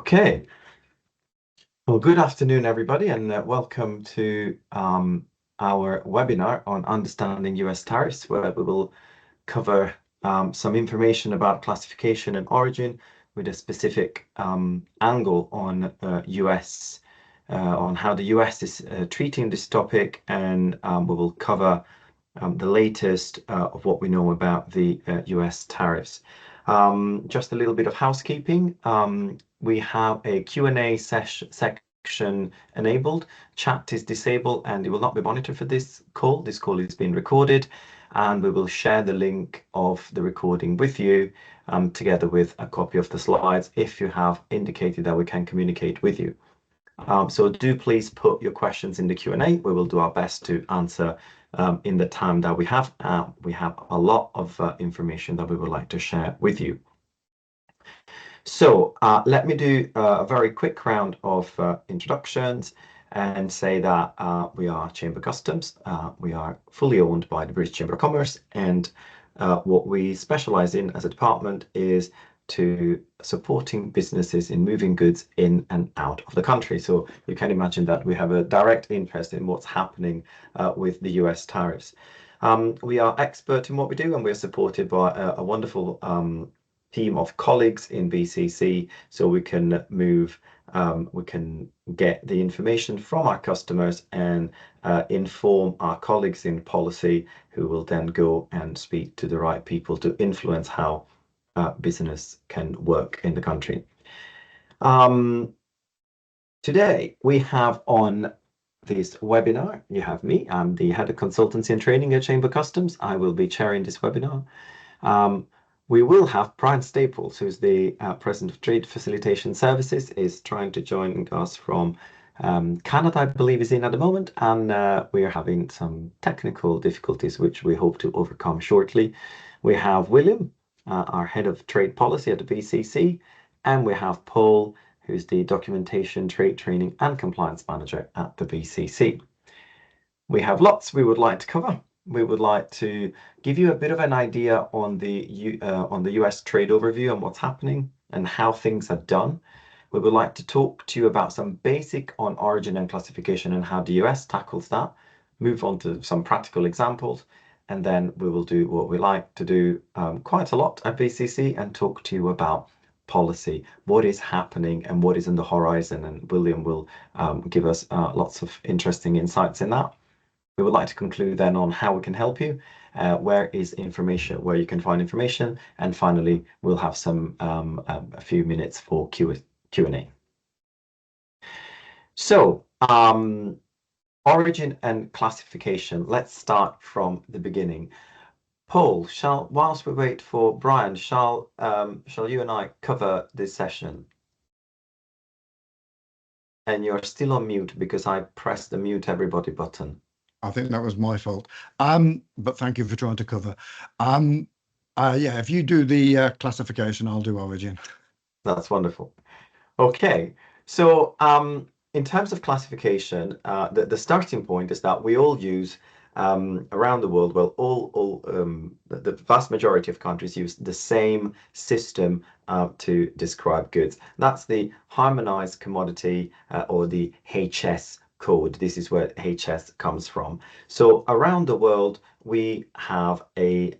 Okay, well, good afternoon, everybody, and welcome to our webinar on understanding US tariffs, where we will cover some information about classification and origin with a specific angle on US, on how the US is treating this topic, and we will cover the latest of what we know about the US tariffs. Just a little bit of housekeeping. We have a Q&A section enabled. Chat is disabled and it will not be monitored for this call. This call is being recorded, and we will share the link of the recording with you together with a copy of the slides if you have indicated that we can communicate with you. So do please put your questions in the Q&A. We will do our best to answer in the time that we have. We have a lot of information that we would like to share with you. So let me do a very quick round of introductions and say that we are Chamber Customs. We are fully owned by the British Chamber of Commerce, and what we specialize in as a department is to supporting businesses in moving goods in and out of the country. So you can imagine that we have a direct interest in what's happening with the US tariffs. We are expert in what we do, and we're supported by a wonderful team of colleagues in BCC, so we can we can get the information from our customers and inform our colleagues in policy, who will then go and speak to the right people to influence how business can work in the country. Today we have on this webinar, you have me. I'm the head of consultancy and training at Chamber Customs. I will be chairing this webinar. We will have Brian Staples, who's the President of Trade Facilitation Services, is trying to join us from Canada, I believe is in at the moment, and we are having some technical difficulties, which we hope to overcome shortly. We have William, our Head of Trade Policy at the BCC, and we have Paul, who's the Documentation, Trade Training and Compliance Manager at the BCC. We have lots we would like to cover. We would like to give you a bit of an idea on the US trade overview and what's happening and how things are done. We would like to talk to you about some basic on origin and classification and how the US tackles that, move on to some practical examples, and then we will do what we like to do quite a lot at BCC and talk to you about policy, what is happening and what is in the horizon, and William will give us lots of interesting insights in that. We would like to conclude then on how we can help you, where is information, where you can find information, and finally we'll have some a few minutes for Q&A. So origin and classification. Let's start from the beginning. Paul, whilst we wait for Brian, shall you and I cover this session? And you're still on mute because I pressed the mute everybody button. I think that was my fault. But thank you for trying to cover. Yeah, if you do the classification, I'll do origin. That's wonderful. Okay, so in terms of classification, the starting point is that we all use around the world, well, the vast majority of countries use the same system to describe goods. That's the harmonized commodity or the HS code. This is where HS comes from. So around the world, we have a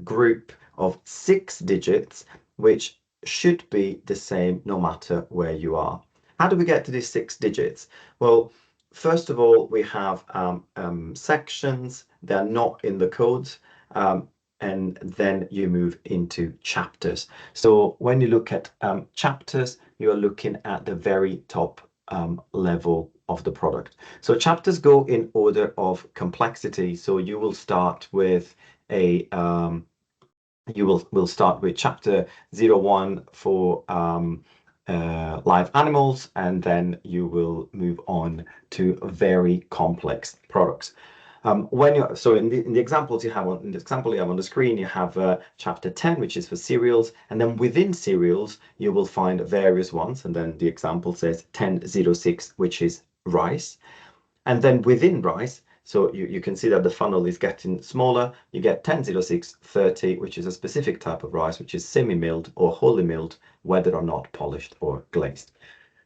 group of 6 digits, which should be the same no matter where you are. How do we get to these 6 digits? Well, first of all, we have sections. They're not in the codes. And then you move into chapters. So when you look at chapters, you're looking at the very top level of the product. So chapters go in order of complexity. So you will start with a we'll start with chapter 01 for live animals, and then you will move on to very complex products. So in the examples you have on the screen, you have chapter 10, which is for cereals, and then within cereals you will find various ones, and then the example says 1006, which is rice, and then within rice So you can see that the funnel is getting smaller. You get 100630, which is a specific type of rice, which is semi-milled or wholly milled, whether or not polished or glazed.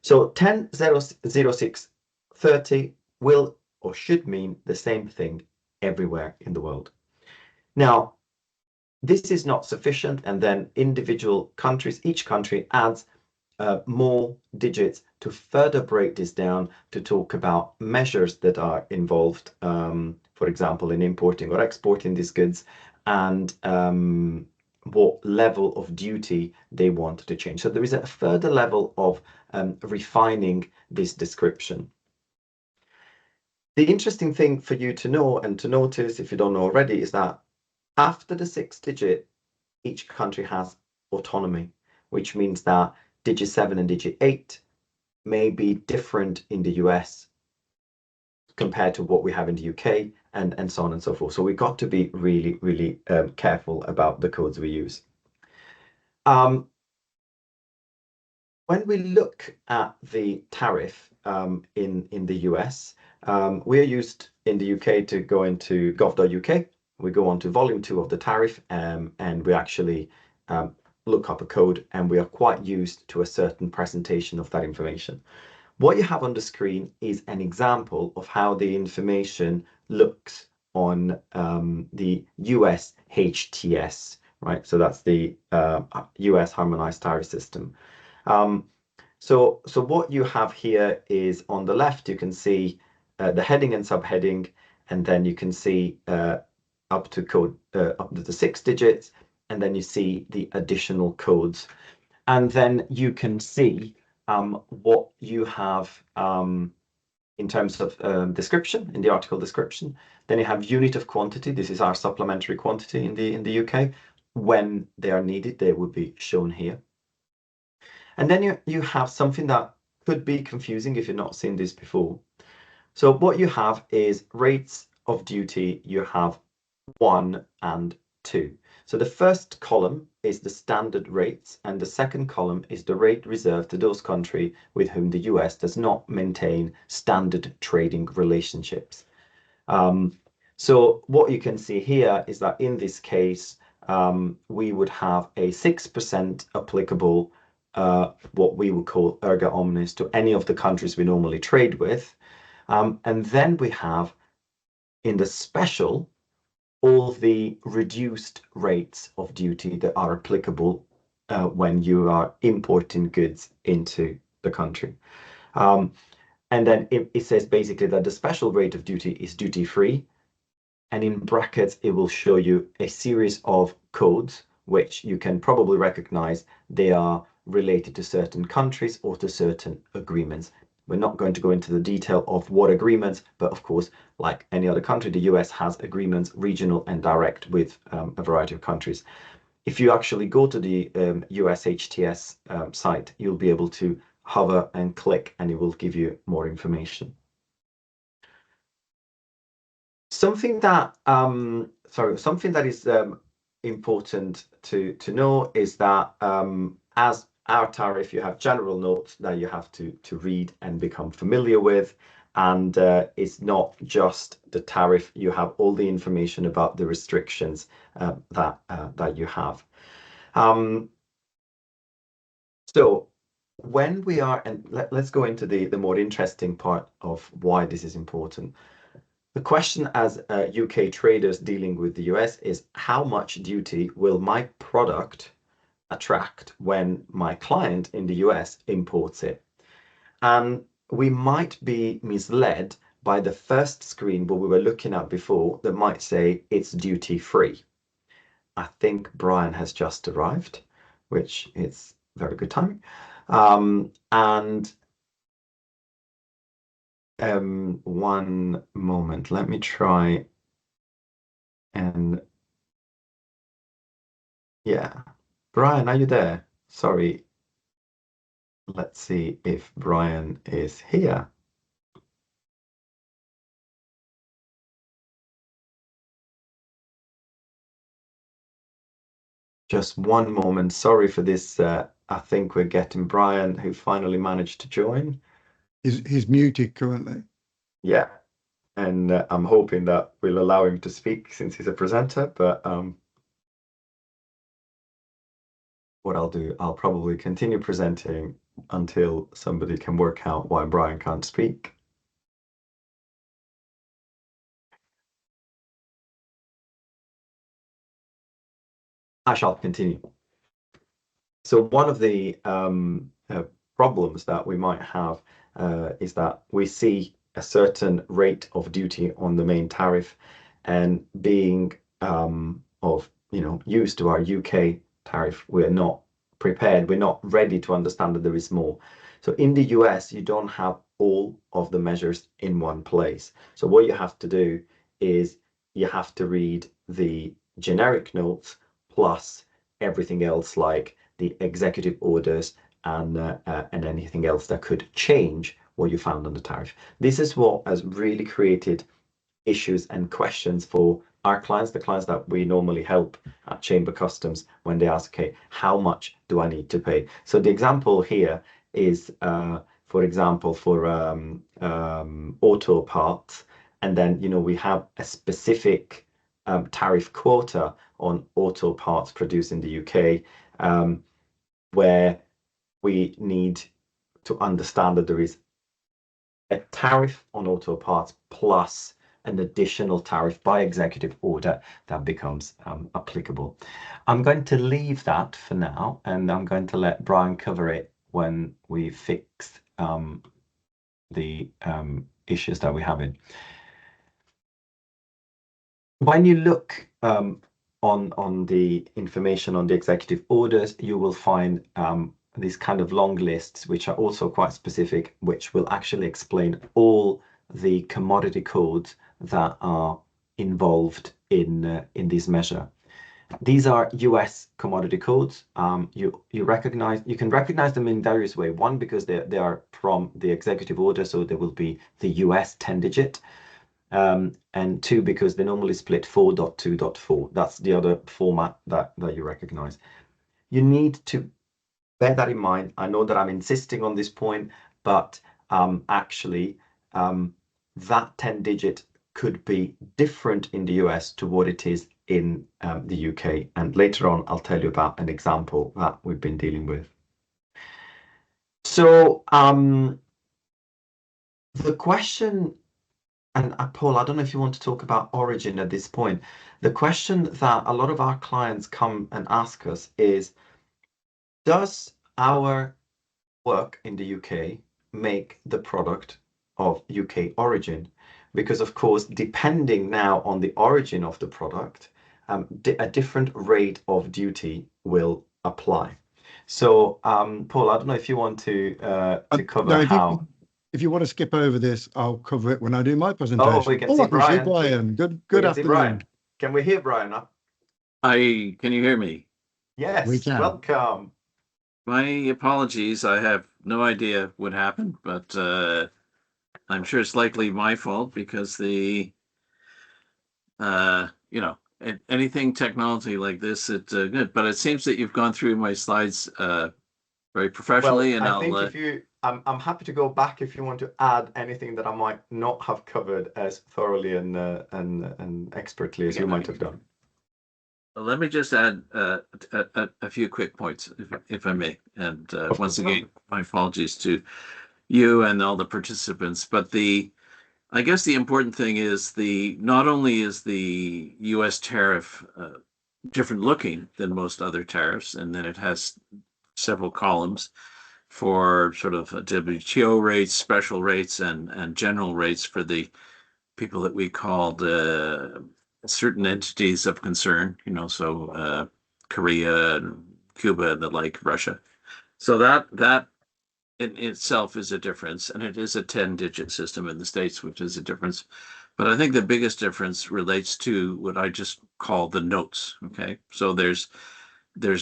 So 100630 will or should mean the same thing everywhere in the world. Now, this is not sufficient, and then individual countries, each country adds more digits to further break this down to talk about measures that are involved, for example, in importing or exporting these goods, and what level of duty they want to change. So there is a further level of refining this description. The interesting thing for you to know and to notice, if you don't know already, is that after the 6th digit, each country has autonomy, which means that digit 7 and digit 8 may be different in the US compared to what we have in the UK, and so on and so forth. So we've got to be really, really careful about the codes we use. When we look at the tariff in the US, we are used in the UK to go into gov.uk. We go on to volume 2 of the tariff, and we actually look up a code, and we are quite used to a certain presentation of that information. What you have on the screen is an example of how the information looks on the US HTS, right? So that's the US Harmonized Tariff System. So what you have here is on the left, you can see the heading and subheading, and then you can see up to the 6 digits, and then you see the additional codes. And then you can see what you have in terms of description, in the article description. Then you have unit of quantity. This is our supplementary quantity in the UK. When they are needed, they would be shown here. And then you have something that could be confusing if you've not seen this before. So what you have is rates of duty. You have 1 and 2. So the first column is the standard rates, and the second column is the rate reserved to those countries with whom the US does not maintain standard trading relationships. So what you can see here is that in this case, we would have a 6% applicable, what we would call erga omnes, to any of the countries we normally trade with. And then we have in the special all the reduced rates of duty that are applicable when you are importing goods into the country. And then it says basically that the special rate of duty is duty-free, and in brackets it will show you a series of codes which you can probably recognize. They are related to certain countries or to certain agreements. We're not going to go into the detail of what agreements, but of course, like any other country, the US has agreements, regional and direct, with a variety of countries. If you actually go to the US HTS site, you'll be able to hover and click, and it will give you more information. Something that is important to know is that as our tariff, you have general notes that you have to read and become familiar with, and it's not just the tariff. You have all the information about the restrictions that you have. So when we are, and let's go into the more interesting part of why this is important. The question as UK traders dealing with the US is, how much duty will my product attract when my client in the US imports it? And we might be misled by the first screen what we were looking at before that might say it's duty free. I think Brian has just arrived, which is very good timing. And one moment, let me try and yeah, Brian, are you there? Sorry. Let's see if Brian is here. Just one moment. Sorry for this. I think we're getting Brian, who finally managed to join. He's muted currently. Yeah. and I'm hoping that we'll allow him to speak since he's a presenter. But what I'll do, I'll probably continue presenting until somebody can work out why Brian can't speak. I shall continue. So one of the problems that we might have is that we see a certain rate of duty on the main tariff, and being of use to our UK tariff, we're not prepared, we're not ready to understand that there is more. So in the US, you don't have all of the measures in one place. So what you have to do is you have to read the generic notes plus everything else, like the executive orders and anything else that could change what you found on the tariff. This is what has really created issues and questions for our clients, the clients that we normally help at Chamber Customs, when they ask, okay, how much do I need to pay? So the example here is, for example, for auto parts, and then we have a specific tariff quota on auto parts produced in the UK, where we need to understand that there is a tariff on auto parts plus an additional tariff by executive order that becomes applicable. I'm going to leave that for now, and I'm going to let Brian cover it when we fix the issues that we're having. When you look on the information on the executive orders, you will find these kind of long lists, which are also quite specific, which will actually explain all the commodity codes that are involved in this measure. These are US commodity codes. You can recognize them in various ways. One, because they are from the executive order, so there will be the US 10-digit. And two, because they normally split 4.2.4. That's the other format that you recognize. You need to bear that in mind. I know that I'm insisting on this point, but actually that 10-digit could be different in the US to what it is in the UK. And later on, I'll tell you about an example that we've been dealing with. So the question, and Paul, I don't know if you want to talk about origin at this point. The question that a lot of our clients come and ask us is, does our work in the UK make the product of UK origin? Because of course, depending now on the origin of the product, a different rate of duty will apply. So Paul, I don't know if you want to cover no, how. If you want to skip over this, I'll cover it when I do my presentation. Oh, we can see Brian. Brian. Good afternoon. Brian. Can we hear Brian? Can you hear me? Yes, we can. Welcome. My apologies. I have no idea what happened, but I'm sure it's likely my fault because anything technology like this, it's good. But it seems that you've gone through my slides very professionally, and I think if you, I'm happy to go back if you want to add anything that I might not have covered as thoroughly and expertly as you might have done. Let me just add a few quick points, if I may. And once again, my apologies to you and all the participants. But I guess the important thing is not only is the U.S. tariff different looking than most other tariffs, and then it has several columns for sort of WTO rates, special rates, and general rates for the people that we called certain entities of concern, so Korea and Cuba and the like, Russia. So that in itself is a difference, and it is a 10-digit system in the States, which is a difference. But I think the biggest difference relates to what I just call the notes. Okay, so there's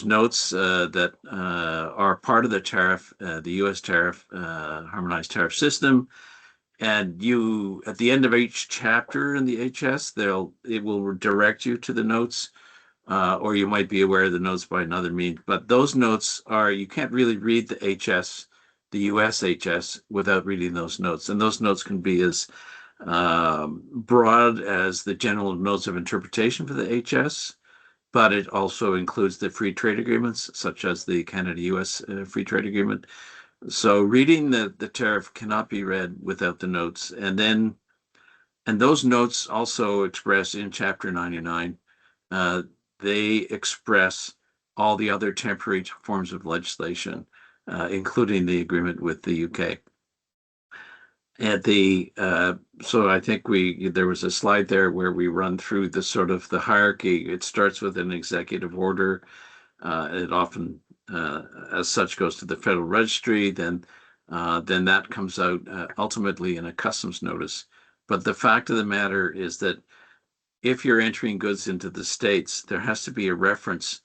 notes that are part of the tariff, the U.S. tariff, harmonized tariff system. And you, at the end of each chapter in the HS, it will direct you to the notes, or you might be aware of the notes by another means. But those notes you can't really read the HS, the US HS, without reading those notes. And those notes can be as broad as the general notes of interpretation for the HS, but it also includes the free trade agreements, such as the Canada-US free trade agreement. So reading the tariff cannot be read without the notes. And those notes also express in Chapter 99, they express all the other temporary forms of legislation, including the agreement with the UK. And so I think there was a slide there where we run through the sort of the hierarchy. It starts with an executive order. It often, as such, goes to the Federal Registry. Then that comes out ultimately in a customs notice. But the fact of the matter is that if you're entering goods into the States, there has to be a reference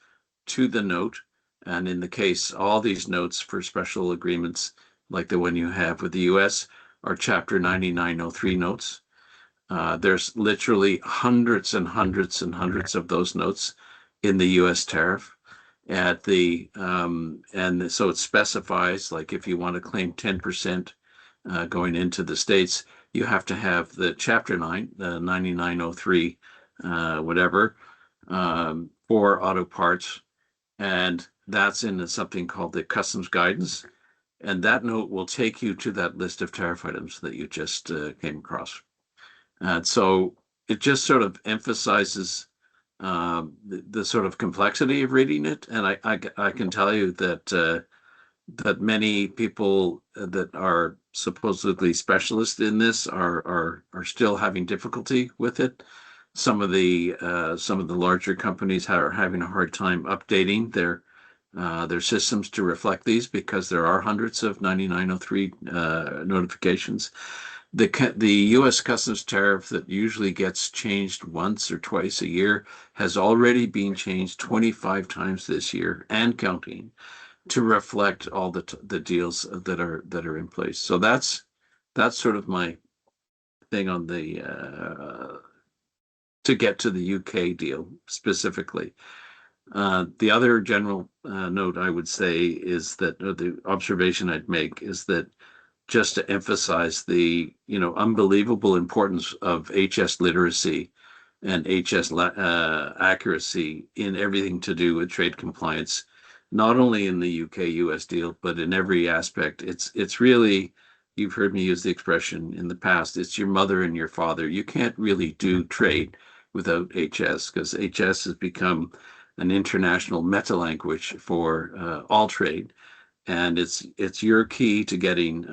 to the note. And in the case, all these notes for special agreements, like the one you have with the US, are Chapter 9903 notes. There's literally hundreds and hundreds and hundreds of those notes in the US tariff. And so it specifies, like, if you want to claim 10% going into the States, you have to have the Chapter 9, the 9903, whatever, for auto parts. And that's in something called the customs guidance. And that note will take you to that list of tariff items that you just came across. And so it just sort of emphasizes the sort of complexity of reading it. And I can tell you that many people that are supposedly specialists in this are still having difficulty with it. Some of the larger companies are having a hard time updating their systems to reflect these, because there are hundreds of 9903 notifications. The U.S. Customs tariff that usually gets changed once or twice a year has already been changed 25 times this year and counting, to reflect all the deals that are in place. So that's sort of my thing on the to get to the UK deal specifically. The other general note I would say is that, or the observation I'd make is that, just to emphasize the unbelievable importance of HS literacy and HS accuracy in everything to do with trade compliance, not only in the UK-US deal, but in every aspect. It's really, you've heard me use the expression in the past, it's your mother and your father. You can't really do trade without HS, because HS has become an international meta language for all trade. And it's your key to getting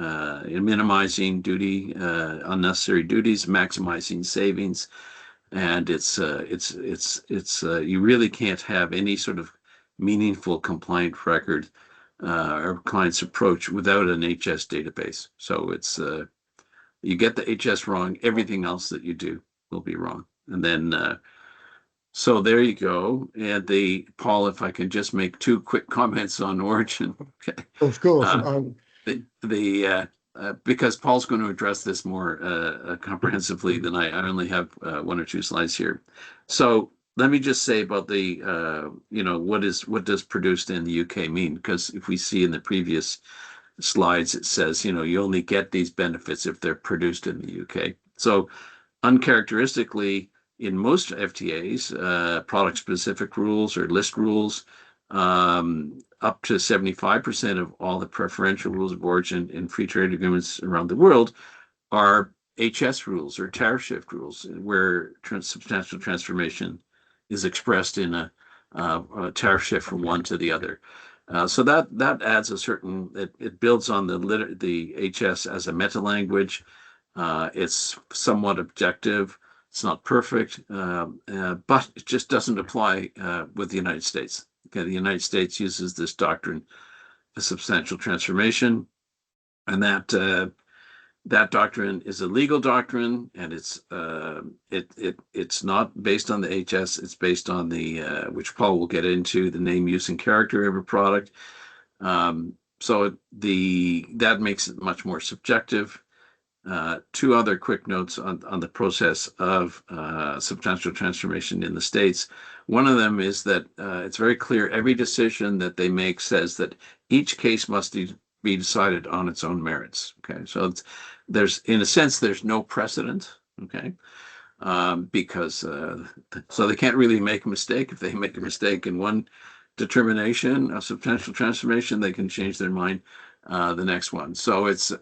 minimizing unnecessary duties, maximizing savings. And it's you really can't have any sort of meaningful compliant record or client's approach without an HS database. So it's you get the HS wrong, everything else that you do will be wrong. And then so there you go. And Paul, if I can just make two quick comments on origin. Okay. Of course. Because Paul's going to address this more comprehensively than I only have one or two slides here. So let me just say about the what does produced in the UK mean? Because if we see in the previous slides, it says you only get these benefits if they're produced in the UK. So uncharacteristically, in most FTAs, product-specific rules or list rules, up to 75% of all the preferential rules of origin in free trade agreements around the world are HS rules or tariff shift rules, where substantial transformation is expressed in a tariff shift from one to the other. So that adds a certain, it builds on the HS as a meta language. It's somewhat objective. It's not perfect, but it just doesn't apply with the United States. Okay, the United States uses this doctrine, a substantial transformation, and that doctrine is a legal doctrine, and it's not based on the HS. It's based on the which Paul will get into, the name, use, and character of a product. So that makes it much more subjective. Two other quick notes on the process of substantial transformation in the States. One of them is that it's very clear every decision that they make says that each case must be decided on its own merits. Okay, so there's, in a sense, there's no precedent. Okay, because so they can't really make a mistake. If they make a mistake in one determination, a substantial transformation, they can change their mind the next one. So it's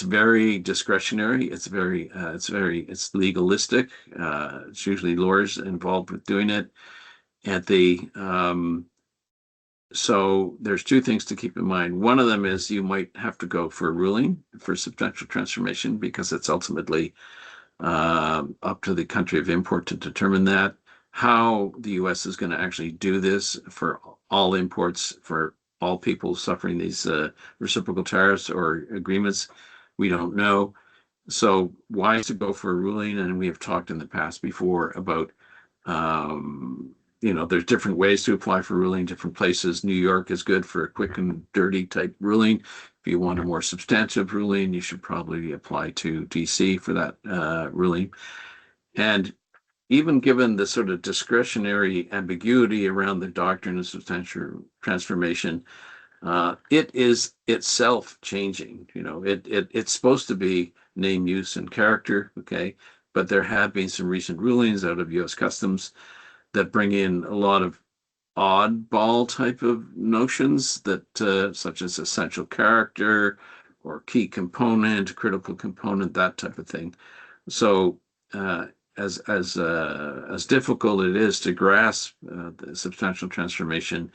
very discretionary. It's legalistic. It's usually lawyers involved with doing it. At the So there's two things to keep in mind. One of them is you might have to go for a ruling for substantial transformation because it's ultimately up to the country of import to determine that. How the U.S. is going to actually do this for all imports, for all people suffering these reciprocal tariffs or agreements, we don't know. So why to go for a ruling? And we have talked in the past before about there's different ways to apply for ruling, different places. New York is good for a quick and dirty type ruling. If you want a more substantive ruling, you should probably apply to DC for that ruling. And even given the sort of discretionary ambiguity around the doctrine of substantial transformation, it is itself changing. It's supposed to be name, use, and character, okay? But there have been some recent rulings out of U.S. Customs that bring in a lot of oddball type of notions that such as essential character or key component, critical component, that type of thing. So as difficult it is to grasp the substantial transformation,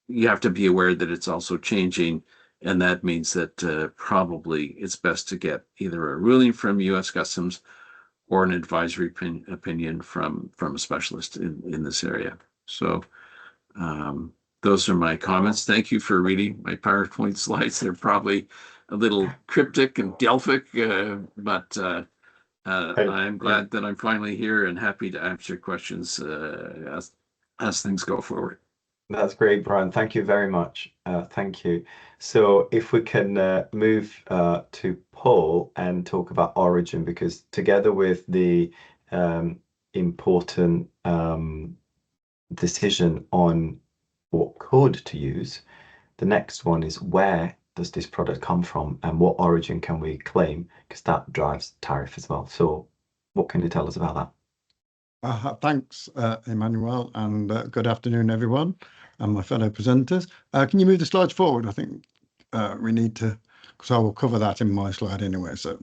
you have to be aware that it's also changing, and that means that probably it's best to get either a ruling from U.S. Customs or an advisory opinion from a specialist in this area. So those are my comments. Thank you for reading my PowerPoint slides. They're probably a little cryptic and Delphic, but I'm glad that I'm finally here and happy to answer questions as things go forward. That's great, Brian. Thank you very much. Thank you. So if we can move to Paul and talk about origin, because together with the important decision on what code to use, the next one is where does this product come from and what origin can we claim, because that drives tariff as well. So what can you tell us about that? Thanks, Emmanuel, and good afternoon, everyone, and my fellow presenters. Can you move the slides forward? I think we need to, because I will cover that in my slide anyway. So,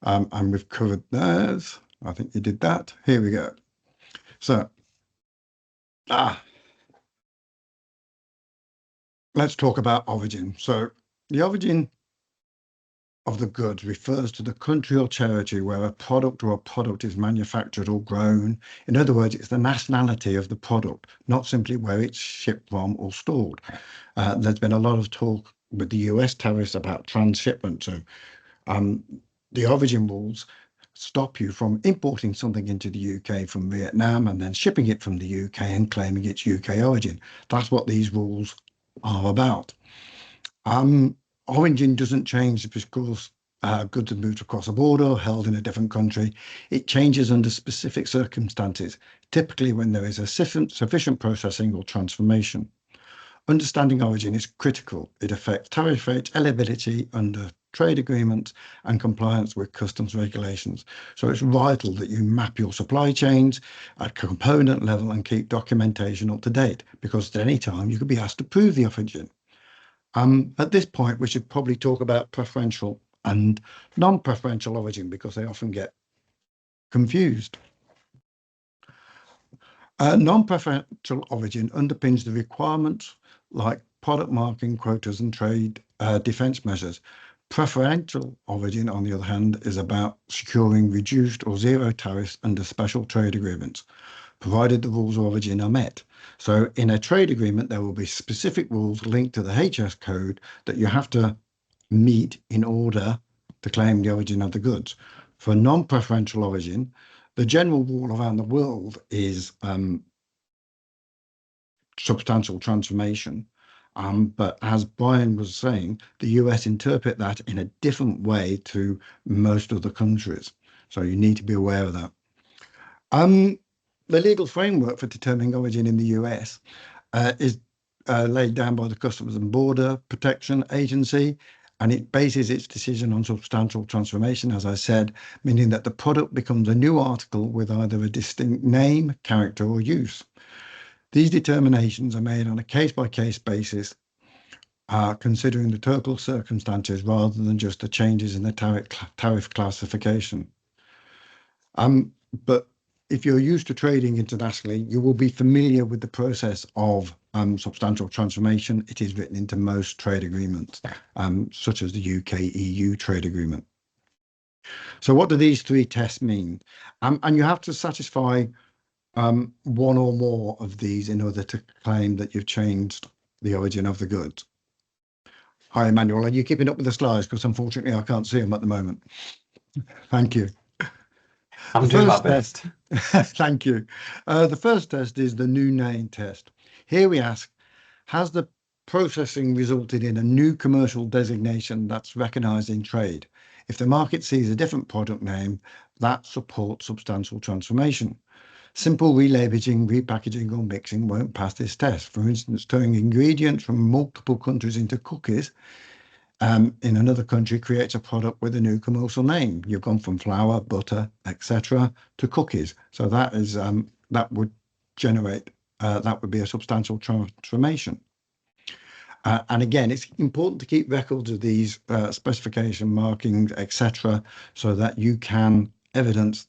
and we've covered theirs. I think you did that. Here we go. So, let's talk about origin. So, the origin of the goods refers to the country or territory where a product is manufactured or grown. In other words, it's the nationality of the product, not simply where it's shipped from or stored. There's been a lot of talk with the US tariffs about transshipment. So the origin rules stop you from importing something into the UK from Vietnam and then shipping it from the UK and claiming its UK origin. That's what these rules are about. Origin doesn't change because goods are moved across a border or held in a different country. It changes under specific circumstances, typically when there is a sufficient processing or transformation. Understanding origin is critical. It affects tariff rates, eligibility under trade agreements, and compliance with customs regulations. So it's vital that you map your supply chains at component level and keep documentation up to date, because at any time you could be asked to prove the origin. At this point, we should probably talk about preferential and non-preferential origin because they often get confused. Non-preferential origin underpins the requirements like product marking, quotas, and trade defense measures. Preferential origin, on the other hand, is about securing reduced or zero tariffs under special trade agreements, provided the rules of origin are met. So in a trade agreement, there will be specific rules linked to the HS code that you have to meet in order to claim the origin of the goods. For non-preferential origin, the general rule around the world is substantial transformation. But as Brian was saying, the US interpret that in a different way to most other countries. So you need to be aware of that. The legal framework for determining origin in the US is laid down by the Customs and Border Protection Agency, and it bases its decision on substantial transformation, as I said, meaning that the product becomes a new article with either a distinct name, character, or use. These determinations are made on a case-by-case basis, considering the total circumstances rather than just the changes in the tariff classification. But if you're used to trading internationally, you will be familiar with the process of substantial transformation. It is written into most trade agreements, such as the UK-EU trade agreement. So what do these three tests mean? And you have to satisfy one or more of these in order to claim that you've changed the origin of the goods. Hi, Emmanuel, are you keeping up with the slides? Because unfortunately, I can't see them at the moment. Thank you. I'm doing my best. Thank you. The first test is the new name test. Here we ask, has the processing resulted in a new commercial designation that's recognized in trade? If the market sees a different product name, that supports substantial transformation. Simple relabeling, repackaging, or mixing won't pass this test. For instance, turning ingredients from multiple countries into cookies in another country creates a product with a new commercial name. You've gone from flour, butter, etc., to cookies. So that is that would generate that would be a substantial transformation. And again, it's important to keep records of these specification markings, etc., so that you can evidence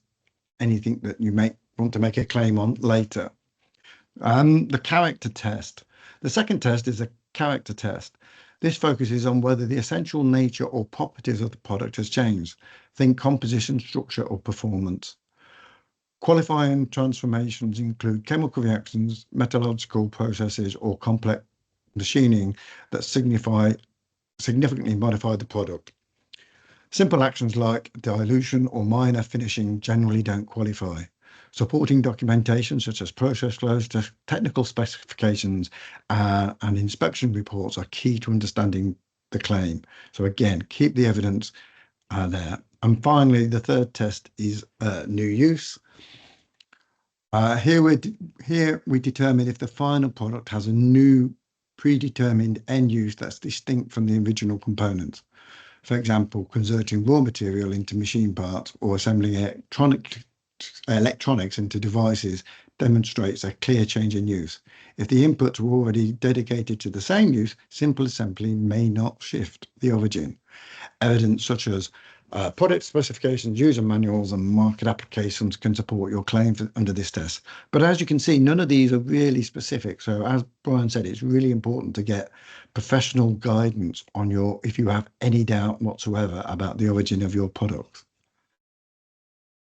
anything that you may want to make a claim on later. The character test. The second test is a character test. This focuses on whether the essential nature or properties of the product has changed. Think composition, structure, or performance. Qualifying transformations include chemical reactions, metallurgical processes, or complex machining that significantly modify the product. Simple actions like dilution or minor finishing generally don't qualify. Supporting documentation such as process flows, technical specifications, and inspection reports are key to understanding the claim. So again, keep the evidence there. And finally, the third test is new use. Here we determine if the final product has a new predetermined end use that's distinct from the original components. For example, converting raw material into machine parts or assembling electronics into devices demonstrates a clear change in use. If the inputs were already dedicated to the same use, simple assembly may not shift the origin. Evidence such as product specifications, user manuals, and market applications can support your claim under this test. But as you can see, none of these are really specific. So as Brian said, it's really important to get professional guidance on if you have any doubt whatsoever about the origin of your product.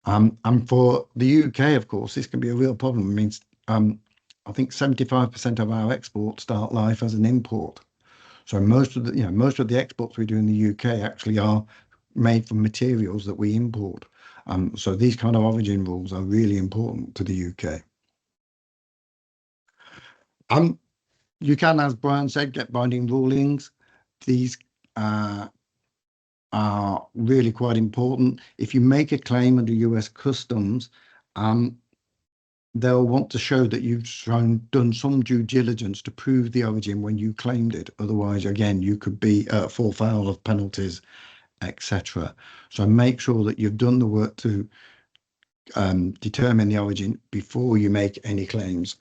And for the UK, of course, this can be a real problem. It means I think 75% of our exports start life as an import. So most of the exports we do in the UK actually are made from materials that we import. So these kind of origin rules are really important to the UK. You can, as Brian said, get binding rulings. These are really quite important. If you make a claim under US Customs, they'll want to show that you've done some due diligence to prove the origin when you claimed it. Otherwise, again, you could be fall foul of penalties, etc. So make sure that you've done the work to determine the origin before you make any claims.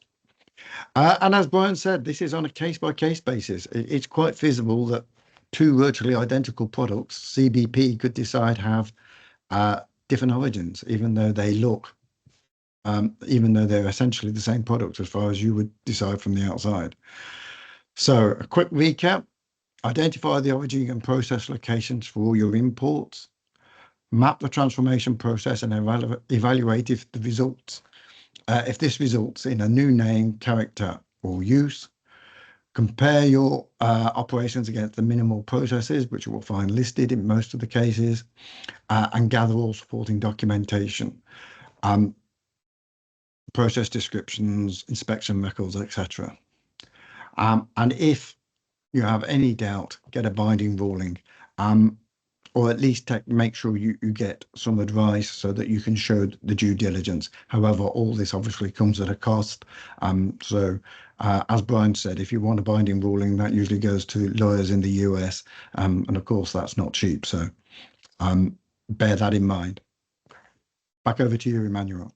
And as Brian said, this is on a case-by-case basis. It's quite feasible that two virtually identical products, CBP could decide have different origins, even though they look, even though they're essentially the same product as far as you would decide from the outside. So a quick recap: identify the origin and process locations for all your imports, map the transformation process and evaluate if the results, if this results in a new name, character, or use. Compare your operations against the minimal processes, which you will find listed in most of the cases, and gather all supporting documentation, process descriptions, inspection records, etc. And if you have any doubt, get a binding ruling, or at least make sure you get some advice so that you can show the due diligence. However, all this obviously comes at a cost. So As Brian said, if you want a binding ruling, that usually goes to lawyers in the US, and of course that's not cheap. So bear that in mind. Back over to you, Emmanuel.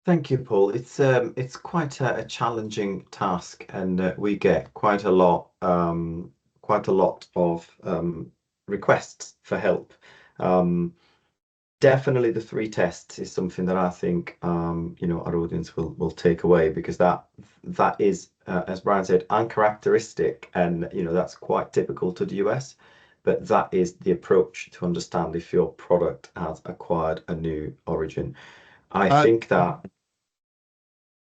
Thank you, Paul. It's quite a challenging task, and we get quite a lot of requests for help. Definitely, the three tests is something that I think our audience will take away, because that is, as Brian said, uncharacteristic, and that's quite typical to the US. But that is the approach to understand if your product has acquired a new origin. I think that.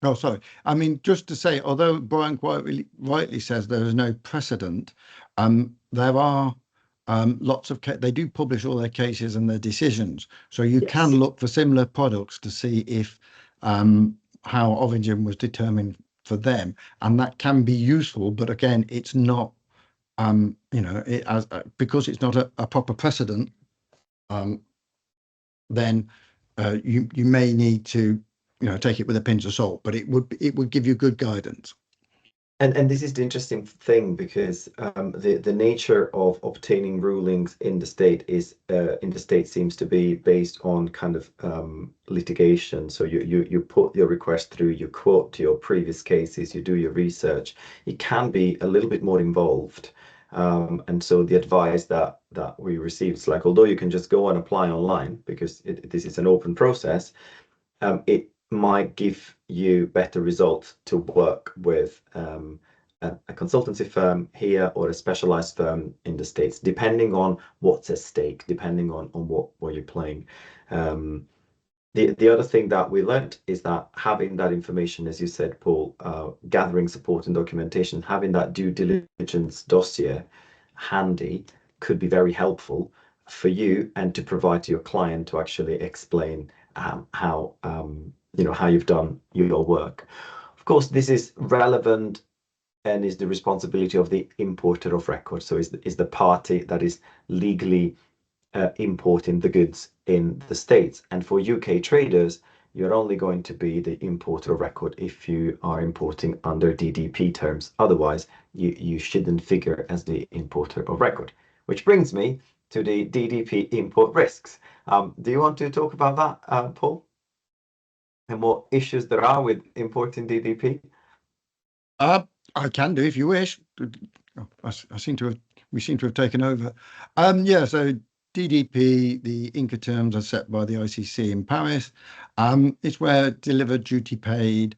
Oh, sorry. I mean, just to say, although Brian quite rightly says there is no precedent, there are lots of they do publish all their cases and their decisions, so you Yes. can look for similar products to see if how origin was determined for them, and that can be useful. But again, it's not because it's not a proper precedent. Then you may need to take it with a pinch of salt, but it would give you good guidance. And this is the interesting thing, because the nature of obtaining rulings in the state seems to be based on kind of litigation. So you put your request through, you quote your previous cases, you do your research. It can be a little bit more involved. And so the advice that we receive is like, although you can just go and apply online, because this is an open process, it might give you better results to work with a consultancy firm here or a specialized firm in the States, depending on what's at stake, depending on what you're playing. The other thing that we learned is that having that information, as you said, Paul, gathering support and documentation, having that due diligence dossier handy could be very helpful for you, and to provide to your client to actually explain how you've done your work. Of course, this is relevant and is the responsibility of the importer of record. So is the party that is legally importing the goods in the States. And for UK traders, you're only going to be the importer of record if you are importing under DDP terms. Otherwise, you shouldn't figure as the importer of record. Which brings me to the DDP import risks. Do you want to talk about that, Paul? And what issues there are with importing DDP? I can do if you wish. I seem to have we seem to have taken over. So DDP, the Incoterms are set by the ICC in Paris. It's where delivered, duty paid.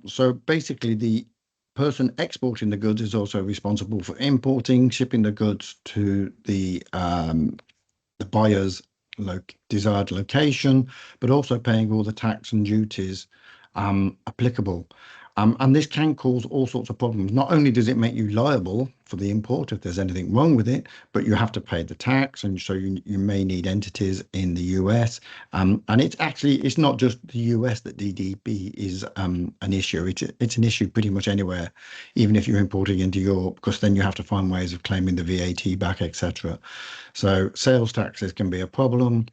So basically, the person exporting the goods is also responsible for importing, shipping the goods to the buyer's desired location, but also paying all the tax and duties applicable. And this can cause all sorts of problems. Not only does it make you liable for the import if there's anything wrong with it, but you have to pay the tax, and so you may need entities in the US. And it's not just the US that DDP is an issue. It's an issue pretty much anywhere, even if you're importing into Europe, because then you have to find ways of claiming the VAT back, etc. So sales taxes can be a problem.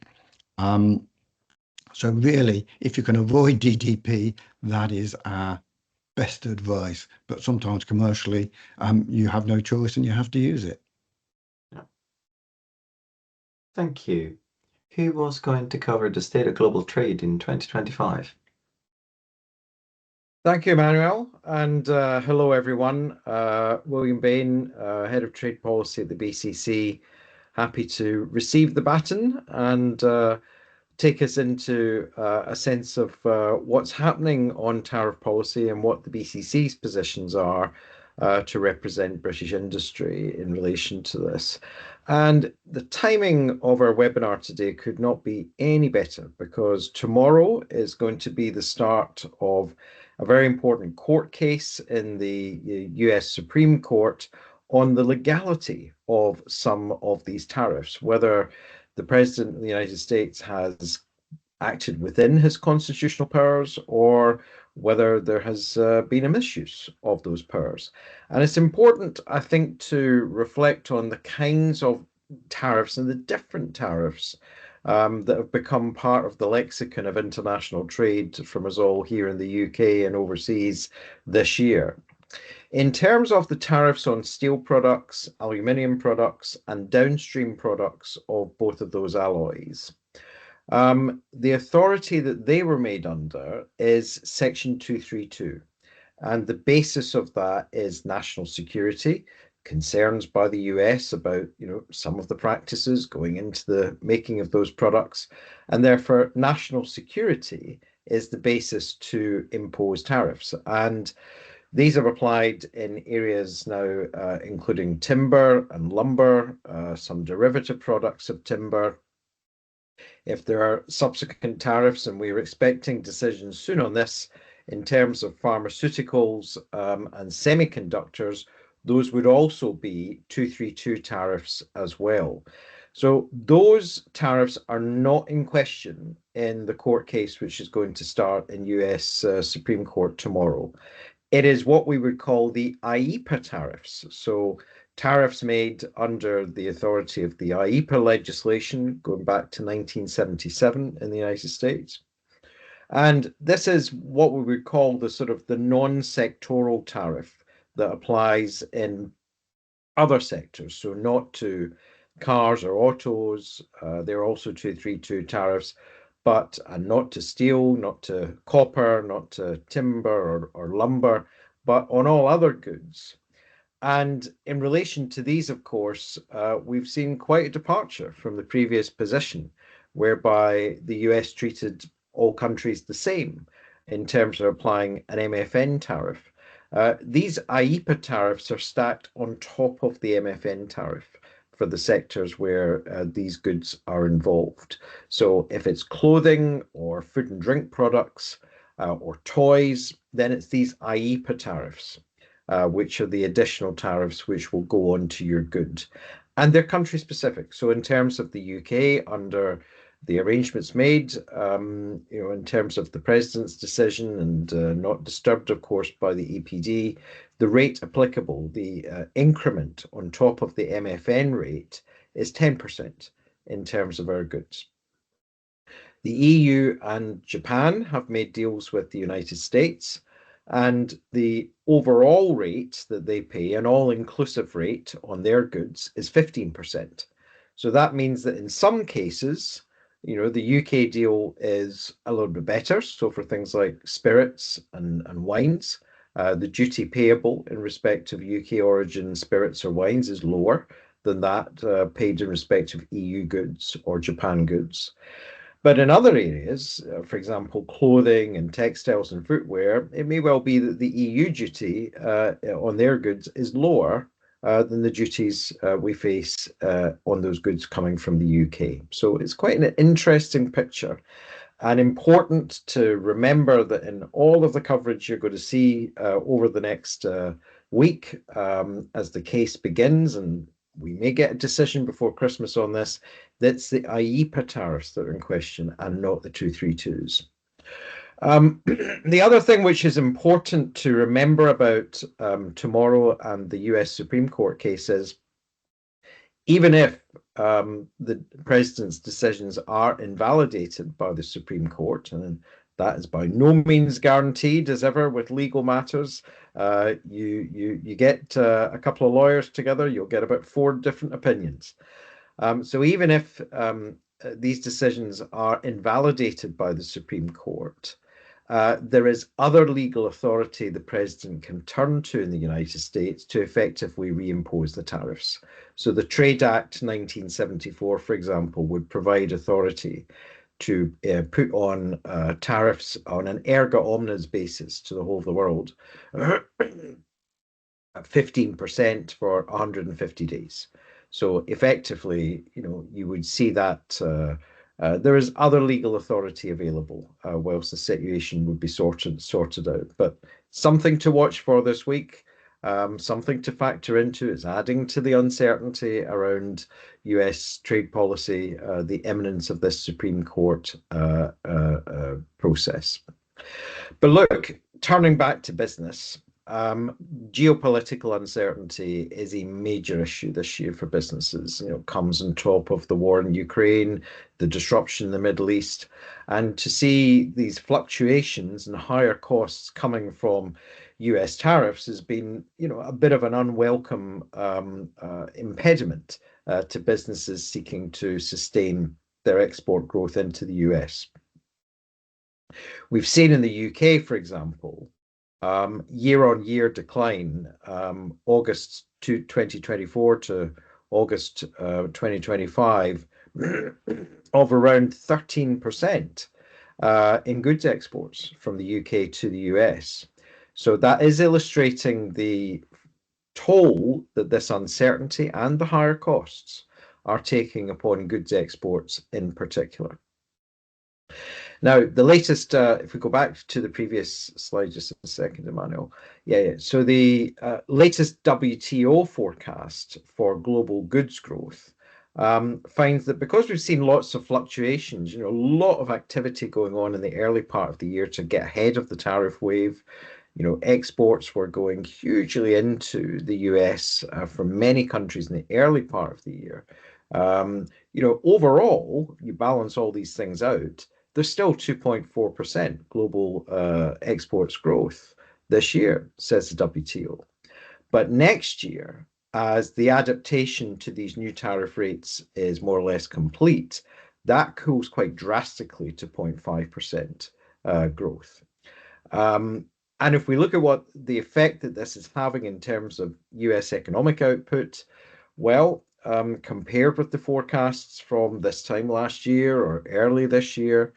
So really, if you can avoid DDP, that is our best advice. But sometimes commercially, you have no choice and you have to use it. Yeah. Thank you. Who was going to cover the state of global trade in 2025? Thank you, Emmanuel, and hello, everyone. William Bain, Head of Trade Policy at the BCC, happy to receive the baton and take us into a sense of what's happening on tariff policy and what the BCC's positions are to represent British industry in relation to this. And the timing of our webinar today could not be any better, because tomorrow is going to be the start of a very important court case in the US Supreme Court on the legality of some of these tariffs, whether the President of the United States has acted within his constitutional powers or whether there has been a misuse of those powers. And it's important, I think, to reflect on the kinds of tariffs and the different tariffs that have become part of the lexicon of international trade from us all here in the UK and overseas this year. In terms of the tariffs on steel products, aluminium products, and downstream products of both of those alloys, the authority that they were made under is Section 232. And the basis of that is national security, concerns by the US about, some of the practices going into the making of those products. And therefore, national security is the basis to impose tariffs. And these are applied in areas now, including timber and lumber, some derivative products of timber. If there are subsequent tariffs, and we're expecting decisions soon on this in terms of pharmaceuticals and semiconductors, those would also be 232 tariffs as well. So those tariffs are not in question in the court case, which is going to start in US Supreme Court tomorrow. It is what we would call the IEEPA tariffs. So tariffs made under the authority of the IEEPA legislation going back to 1977 in the United States. And this is what we would call the sort of the non-sectoral tariff that applies in other sectors. So not to cars or autos. There are also 232 tariffs, but not to steel, not to copper, not to timber or lumber, but on all other goods. And in relation to these, of course, we've seen quite a departure from the previous position, whereby the US treated all countries the same in terms of applying an MFN tariff. These IEEPA tariffs are stacked on top of the MFN tariff for the sectors where these goods are involved. So if it's clothing or food and drink products or toys, then it's these IEEPA tariffs, which are the additional tariffs which will go on to your good. And they're country specific. So in terms of the UK, under the arrangements made, in terms of the president's decision and not disturbed, of course, by the EPD, the rate applicable, the increment on top of the MFN rate is 10% in terms of our goods. The EU and Japan have made deals with the United States, and the overall rate that they pay, an all-inclusive rate on their goods, is 15%. So that means that in some cases, the UK deal is a little bit better. So for things like spirits and wines, the duty payable in respect of UK origin spirits or wines is lower than that paid in respect of EU goods or Japan goods. But in other areas, for example, clothing and textiles and footwear, it may well be that the EU duty on their goods is lower than the duties we face on those goods coming from the UK. So it's quite an interesting picture, and important to remember that in all of the coverage you're going to see over the next week as the case begins, and we may get a decision before Christmas on this, that's the IEEPA tariffs that are in question and not the 232s. The other thing which is important to remember about tomorrow and the US Supreme Court case is, even if the president's decisions are invalidated by the Supreme Court, and that is by no means guaranteed, as ever with legal matters, you get a couple of lawyers together, you'll get about 4 different opinions. So even if these decisions are invalidated by the Supreme Court, there is other legal authority the president can turn to in the United States to effectively reimpose the tariffs. So the Trade Act 1974, for example, would provide authority to put on tariffs on an erga omnes basis to the whole of the world, 15% for 150 days. So effectively, you would see that there is other legal authority available whilst the situation would be sorted out. But something to watch for this week, something to factor into. It's adding to the uncertainty around US trade policy, the imminence of this Supreme Court process. But look, turning back to business, geopolitical uncertainty is a major issue this year for businesses. It comes on top of the war in Ukraine, the disruption in the Middle East, and to see these fluctuations and higher costs coming from US tariffs has been, a bit of an unwelcome impediment to businesses seeking to sustain their export growth into the US. We've seen in the UK, for example, year-on-year decline, August 2024 to August 2025, of around 13% in goods exports from the UK to the US. So that is illustrating the toll that this uncertainty and the higher costs are taking upon goods exports in particular. Now, the latest, if we go back to the previous slide just a second, Emmanuel. Yeah. So the latest WTO forecast for global goods growth finds that because we've seen lots of fluctuations, a lot of activity going on in the early part of the year to get ahead of the tariff wave. Exports were going hugely into the US from many countries in the early part of the year. Overall, you balance all these things out, there's still 2.4% global exports growth this year, says the WTO. But next year, as the adaptation to these new tariff rates is more or less complete, that cools quite drastically to 0.5% growth. And if we look at what the effect that this is having in terms of US economic output, well, compared with the forecasts from this time last year or early this year,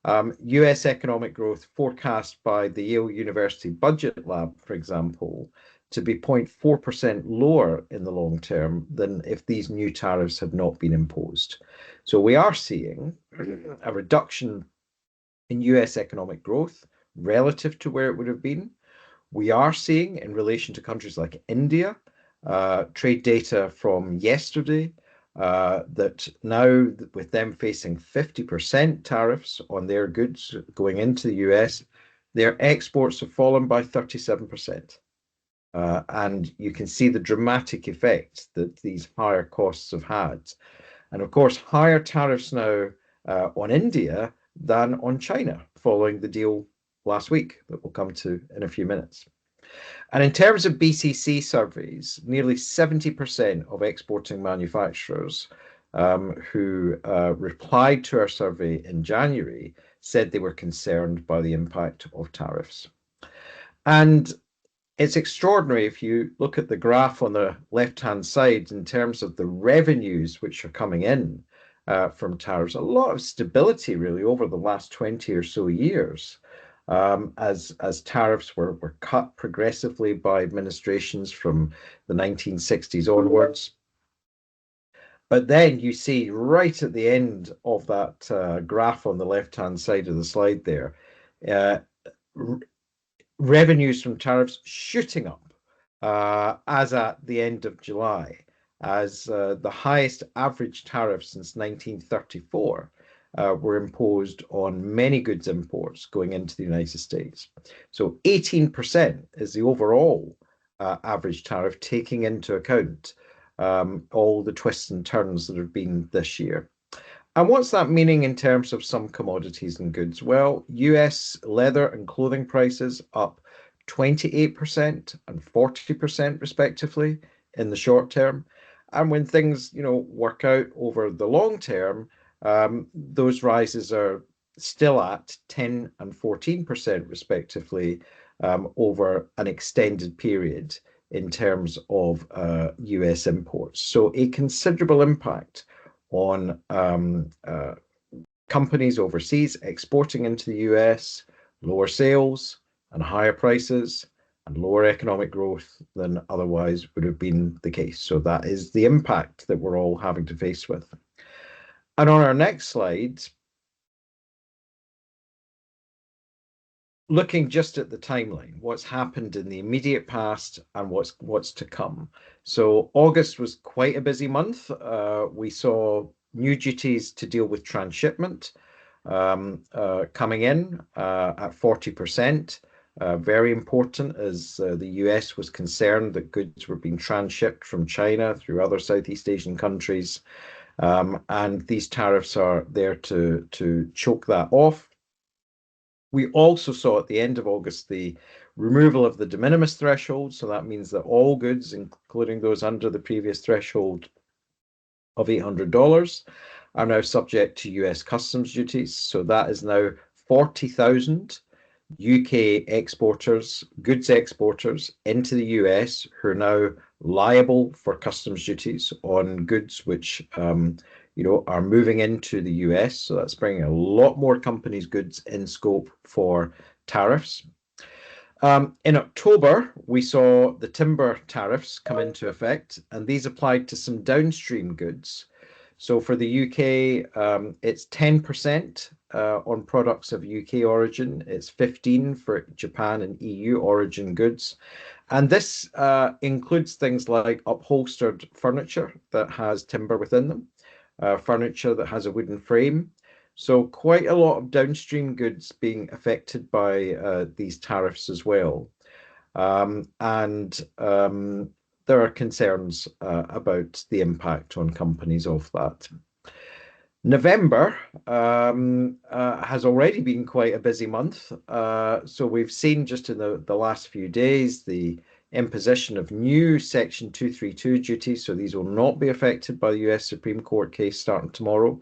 US economic growth forecast by the Yale University Budget Lab, for example, to be 0.4% lower in the long term than if these new tariffs had not been imposed. So we are seeing a reduction in US economic growth relative to where it would have been. We are seeing, in relation to countries like India, trade data from yesterday, that now with them facing 50% tariffs on their goods going into the US, their exports have fallen by 37%. And you can see the dramatic effect that these higher costs have had. And of course, higher tariffs now on India than on China following the deal last week that we'll come to in a few minutes. And in terms of BCC surveys, nearly 70% of exporting manufacturers who replied to our survey in January said they were concerned by the impact of tariffs. And it's extraordinary if you look at the graph on the left-hand side in terms of the revenues which are coming in from tariffs, a lot of stability really over the last 20 or so years. As tariffs were cut progressively by administrations from the 1960s onwards. But then you see right at the end of that graph on the left-hand side of the slide there, revenues from tariffs shooting up as at the end of July, as the highest average tariff since 1934 were imposed on many goods imports going into the United States. So 18% is the overall average tariff, taking into account all the twists and turns that have been this year. And what's that meaning in terms of some commodities and goods? Well, US leather and clothing prices up 28% and 40% respectively in the short term. And when things, work out over the long term, those rises are still at 10 and 14% respectively over an extended period in terms of US imports. So a considerable impact on companies overseas exporting into the US, lower sales and higher prices and lower economic growth than otherwise would have been the case. So that is the impact that we're all having to face with. And on our next slide, looking just at the timeline, what's happened in the immediate past and what's to come. So August was quite a busy month. We saw new duties to deal with transshipment coming in at 40%. very important as the US was concerned that goods were being transshipped from China through other Southeast Asian countries. And these tariffs are there to choke that off. We also saw at the end of August the removal of the de minimis threshold. So that means that all goods, including those under the previous threshold of $800, are now subject to US customs duties. So that is now 40,000 UK exporters, goods exporters into the US who are now liable for customs duties on goods which are moving into the US. So that's bringing a lot more companies' goods in scope for tariffs. In October, we saw the timber tariffs come into effect, and these applied to some downstream goods. So for the UK, it's 10% on products of UK origin. It's 15% for Japan and EU origin goods. And this includes things like upholstered furniture that has timber within them, furniture that has a wooden frame. So quite a lot of downstream goods being affected by these tariffs as well. There are concerns about the impact on companies of that. November has already been quite a busy month. So we've seen just in the last few days the imposition of new Section 232 duties. So these will not be affected by the US Supreme Court case starting tomorrow.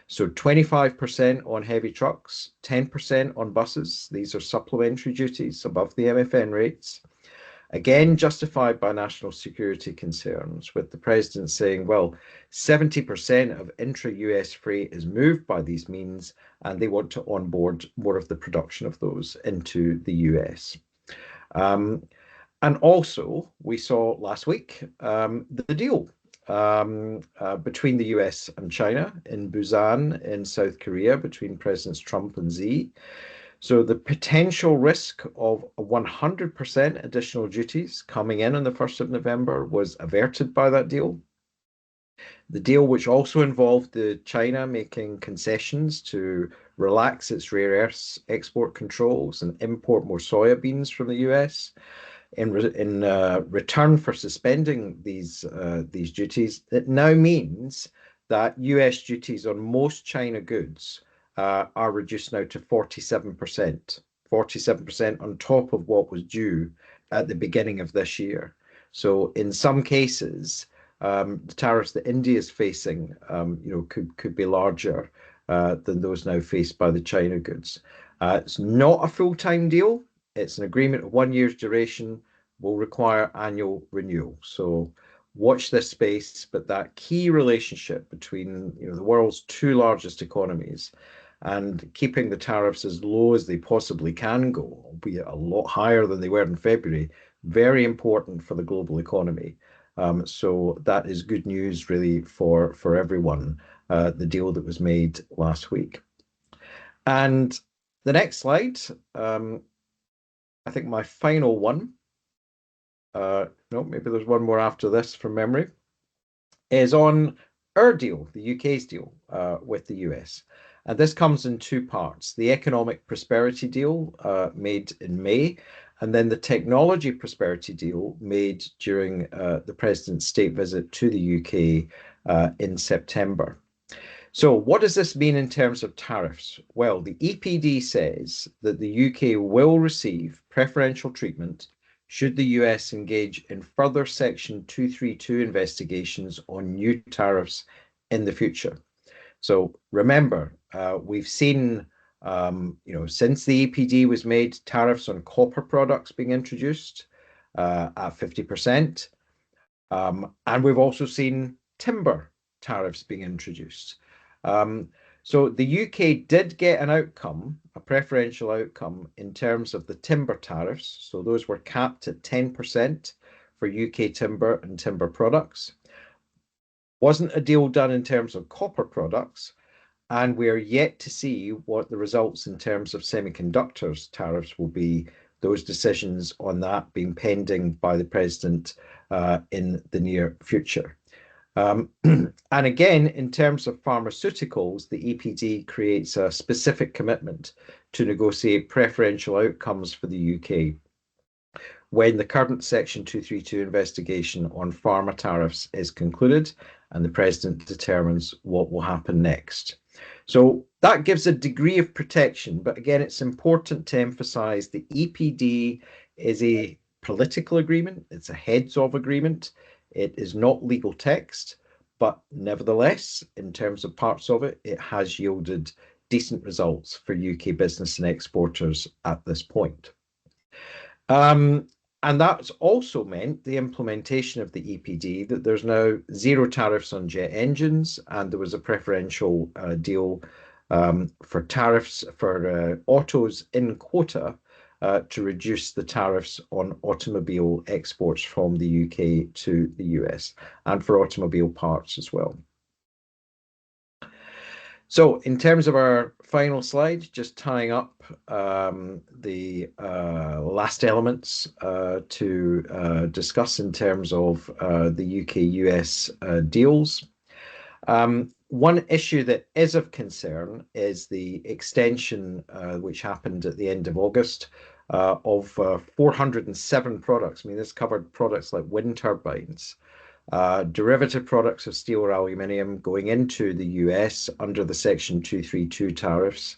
So 25% on heavy trucks, 10% on buses. These are supplementary duties above the MFN rates. Again, justified by national security concerns, with the president saying, well, 70% of intra-US freight is moved by these means, and they want to onboard more of the production of those into the US. And also, we saw last week the deal between the US and China in Busan in South Korea between Presidents Trump and Xi. So the potential risk of 100% additional duties coming in on the 1st of November was averted by that deal. The deal, which also involved China making concessions to relax its rare earths export controls and import more soybeans from the US in return for suspending these duties, it now means that US duties on most China goods are reduced now to 47%, 47% on top of what was due at the beginning of this year. So in some cases, the tariffs that India is facing, could be larger than those now faced by the China goods. It's not a full-time deal. It's an agreement of 1 year's duration, will require annual renewal. So watch this space, but that key relationship between the world's two largest economies and keeping the tariffs as low as they possibly can go, albeit a lot higher than they were in February, very important for the global economy. So that is good news really for everyone, the deal that was made last week. And the next slide, I think my final one, no, maybe there's one more after this from memory, is on our deal, the UK's deal with the US. And this comes in two parts: the economic prosperity deal made in May, and then the technology prosperity deal made during the president's state visit to the UK in September. So what does this mean in terms of tariffs? Well, the EPD says that the UK will receive preferential treatment should the US engage in further Section 232 investigations on new tariffs in the future. So remember, we've seen, since the EPD was made, tariffs on copper products being introduced at 50%. And we've also seen timber tariffs being introduced. So the UK did get an outcome, a preferential outcome in terms of the timber tariffs. So those were capped at 10% for UK timber and timber products. Wasn't a deal done in terms of copper products, and we're yet to see what the results in terms of semiconductors tariffs will be. Those decisions on that being pending by the president in the near future. And again, in terms of pharmaceuticals, the EPD creates a specific commitment to negotiate preferential outcomes for the UK when the current Section 232 investigation on pharma tariffs is concluded and the President determines what will happen next. So that gives a degree of protection, but again, it's important to emphasize the EPD is a political agreement, it's a heads-of agreement, it is not legal text, but nevertheless, in terms of parts of it, it has yielded decent results for UK business and exporters at this point. And that's also meant the implementation of the EPD, that there's now zero tariffs on jet engines, and there was a preferential deal for tariffs for autos in quota to reduce the tariffs on automobile exports from the UK to the US and for automobile parts as well. So in terms of our final slide, just tying up the last elements to discuss in terms of the UK-US deals. One issue that is of concern is the extension which happened at the end of August of 407 products. I mean, this covered products like wind turbines, derivative products of steel or aluminium going into the US under the Section 232 tariffs.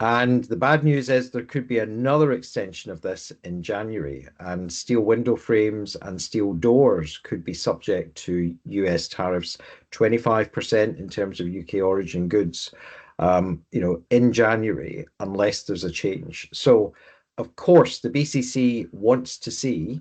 And the bad news is there could be another extension of this in January, and steel window frames and steel doors could be subject to US tariffs, 25% in terms of UK origin goods, in January, unless there's a change. So, of course, the BCC wants to see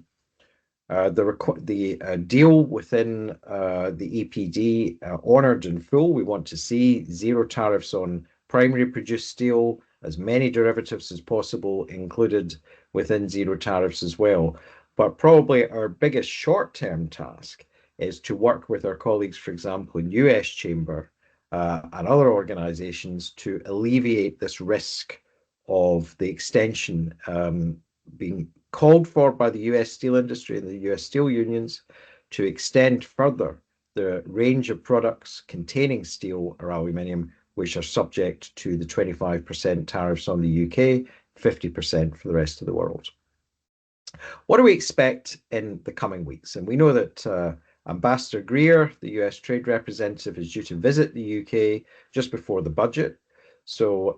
the deal within the EPD honoured in full. We want to see zero tariffs on primary produced steel, as many derivatives as possible included within zero tariffs as well. But probably our biggest short-term task is to work with our colleagues, for example, in US Chamber and other organisations to alleviate this risk of the extension being called for by the US steel industry and the US steel unions to extend further the range of products containing steel or aluminium, which are subject to the 25% tariffs on the UK, 50% for the rest of the world. What do we expect in the coming weeks? And we know that Ambassador Greer, the US trade representative, is due to visit the UK just before the budget. So,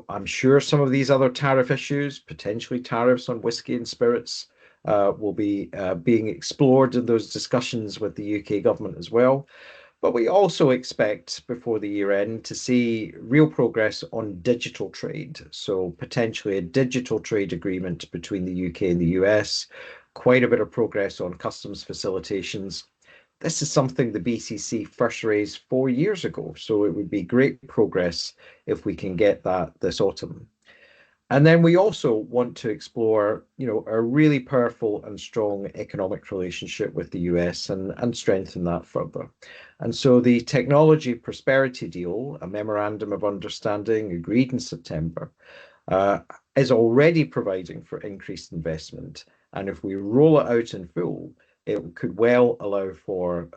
I'm sure some of these other tariff issues, potentially tariffs on whiskey and spirits, will be being explored in those discussions with the UK government as well. But we also expect before the year end to see real progress on digital trade. So potentially a digital trade agreement between the UK and the US, quite a bit of progress on customs facilitations. This is something the BCC first raised 4 years ago, so it would be great progress if we can get that this autumn. And then we also want to explore, a really powerful and strong economic relationship with the US and strengthen that further. And so the Technology Prosperity Deal, a memorandum of understanding agreed in September, is already providing for increased investment. And if we roll it out in full, it could well allow for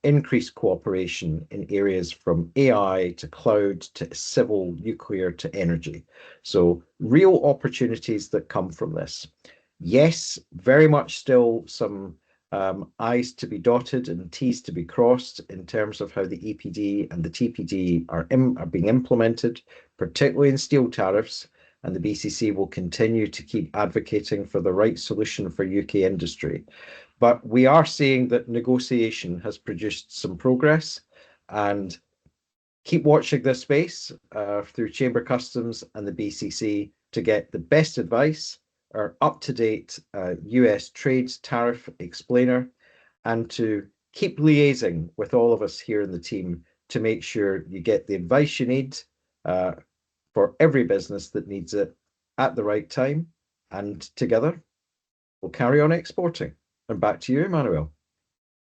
increased cooperation in areas from AI to cloud to civil, nuclear to energy. So real opportunities that come from this. Yes, very much still some I's to be dotted and T's to be crossed in terms of how the EPD and the TPD are being implemented, particularly in steel tariffs. And the BCC will continue to keep advocating for the right solution for UK industry. But we are seeing that negotiation has produced some progress, and keep watching this space through Chamber Customs and the BCC to get the best advice, our up-to-date US trade tariff explainer, and to keep liaising with all of us here in the team to make sure you get the advice you need for every business that needs it at the right time. And together, we'll carry on exporting. And back to you, Emmanuel.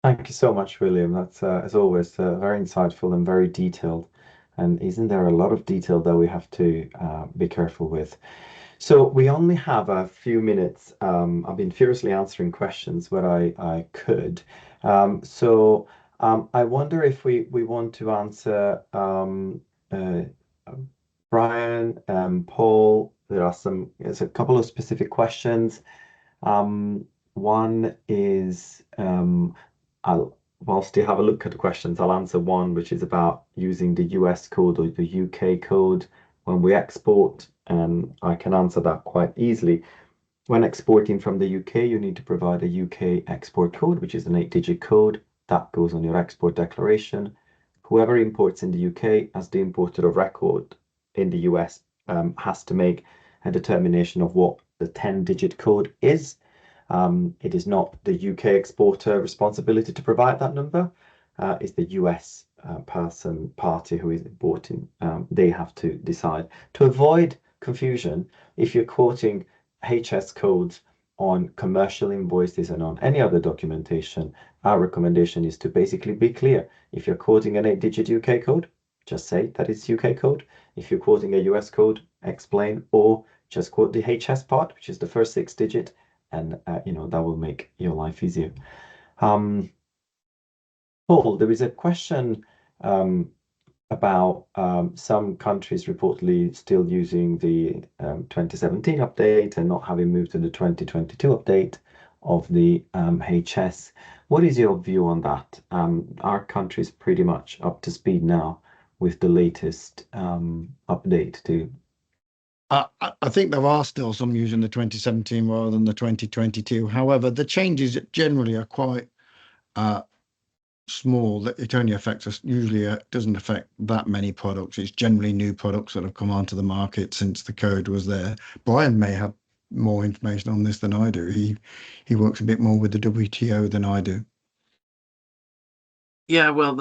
Thank you so much, William. That's, as always, very insightful and very detailed. And isn't there a lot of detail that we have to be careful with? So we only have a few minutes. I've been furiously answering questions where I could. So I wonder if we want to answer Brian, Paul. There's a couple of specific questions. One is, whilst you have a look at the questions, I'll answer one, which is about using the US code or the UK code when we export, and I can answer that quite easily. When exporting from the UK, you need to provide a UK export code, which is an 8-digit code that goes on your export declaration. Whoever imports in the UK as the importer of record in the US has to make a determination of what the 10-digit code is. It is not the UK exporter responsibility to provide that number. It's the US party who is importing. They have to decide. To avoid confusion, if you're quoting HS codes on commercial invoices and on any other documentation, our recommendation is to basically be clear. If you're quoting an 8-digit UK code, just say that it's UK code. If you're quoting a US code, explain, or just quote the HS part, which is the first 6-digit, and that will make your life easier. Paul, there is a question about some countries reportedly still using the 2017 update and not having moved to the 2022 update of the HS. What is your view on that? Our country's pretty much up to speed now with the latest update to. I think there are still some using the 2017 rather than the 2022. However, the changes generally are quite small. That it only affects us. Usually, it doesn't affect that many products. It's generally new products that have come onto the market since the code was there. Brian may have more information on this than I do. He works a bit more with the WTO than I do. Yeah, well,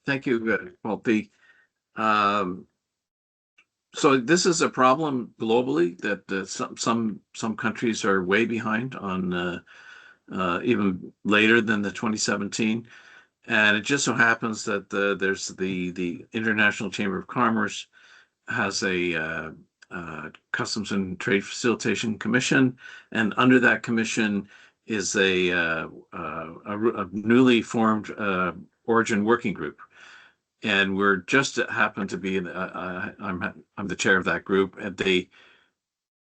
thank you, Paul. So this is a problem globally that some countries are way behind on even later than the 2017. And it just so happens that there's the International Chamber of Commerce has a Customs and Trade Facilitation Commission, and under that commission is a newly formed origin working group. And we're just happen to be I'm the chair of that group, and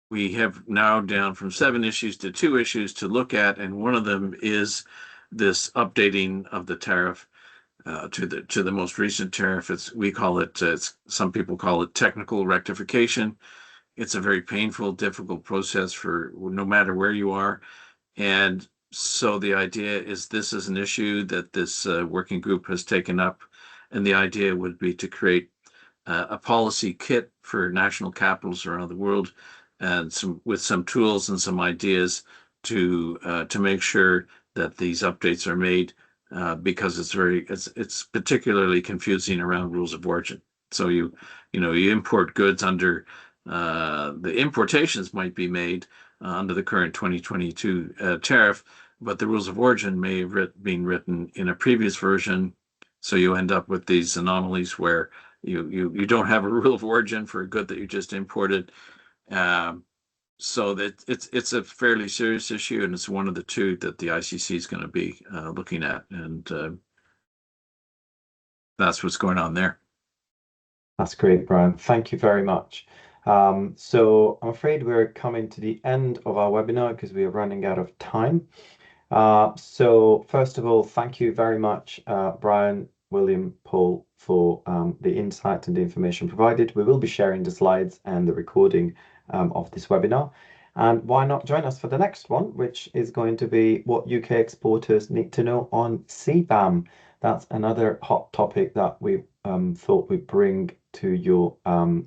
we have narrowed down from 7 issues to 2 issues to look at, and one of them is this updating of the tariff to the most recent tariff. Some people call it technical rectification. It's a very painful, difficult process for no matter where you are, and so the idea is this is an issue that this working group has taken up, and the idea would be to create a policy kit for national capitals around the world, and with some tools and some ideas to make sure that these updates are made, because it's particularly confusing around rules of origin. So you import goods under the importations might be made under the current 2022 tariff, but the rules of origin may have been written in a previous version. So you end up with these anomalies where you don't have a rule of origin for a good that you just imported. So that it's a fairly serious issue, and it's one of the 2 that the ICC is going to be looking at, and that's what's going on there. That's great, Brian. Thank you very much. So I'm afraid we're coming to the end of our webinar because we are running out of time. So first of all, thank you very much, Brian, William, Paul, for the insight and the information provided. We will be sharing the slides and the recording of this webinar. And why not join us for the next one, which is going to be what UK exporters need to know on CBAM. That's another hot topic that we thought we'd bring to you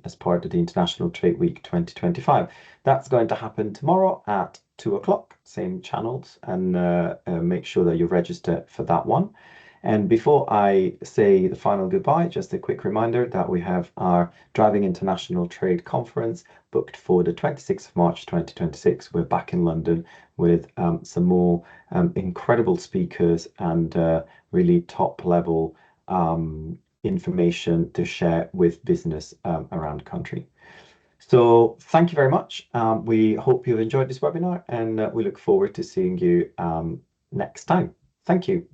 as part of the International Trade Week 2025. That's going to happen tomorrow at 2 o'clock, same channels, and make sure that you register for that one. And before I say the final goodbye, just a quick reminder that we have our Driving International Trade Conference booked for the 26th of March 2026. We're back in London with some more incredible speakers and really top level information to share with business around the country. So thank you very much. We hope you've enjoyed this webinar, and we look forward to seeing you next time. Thank you.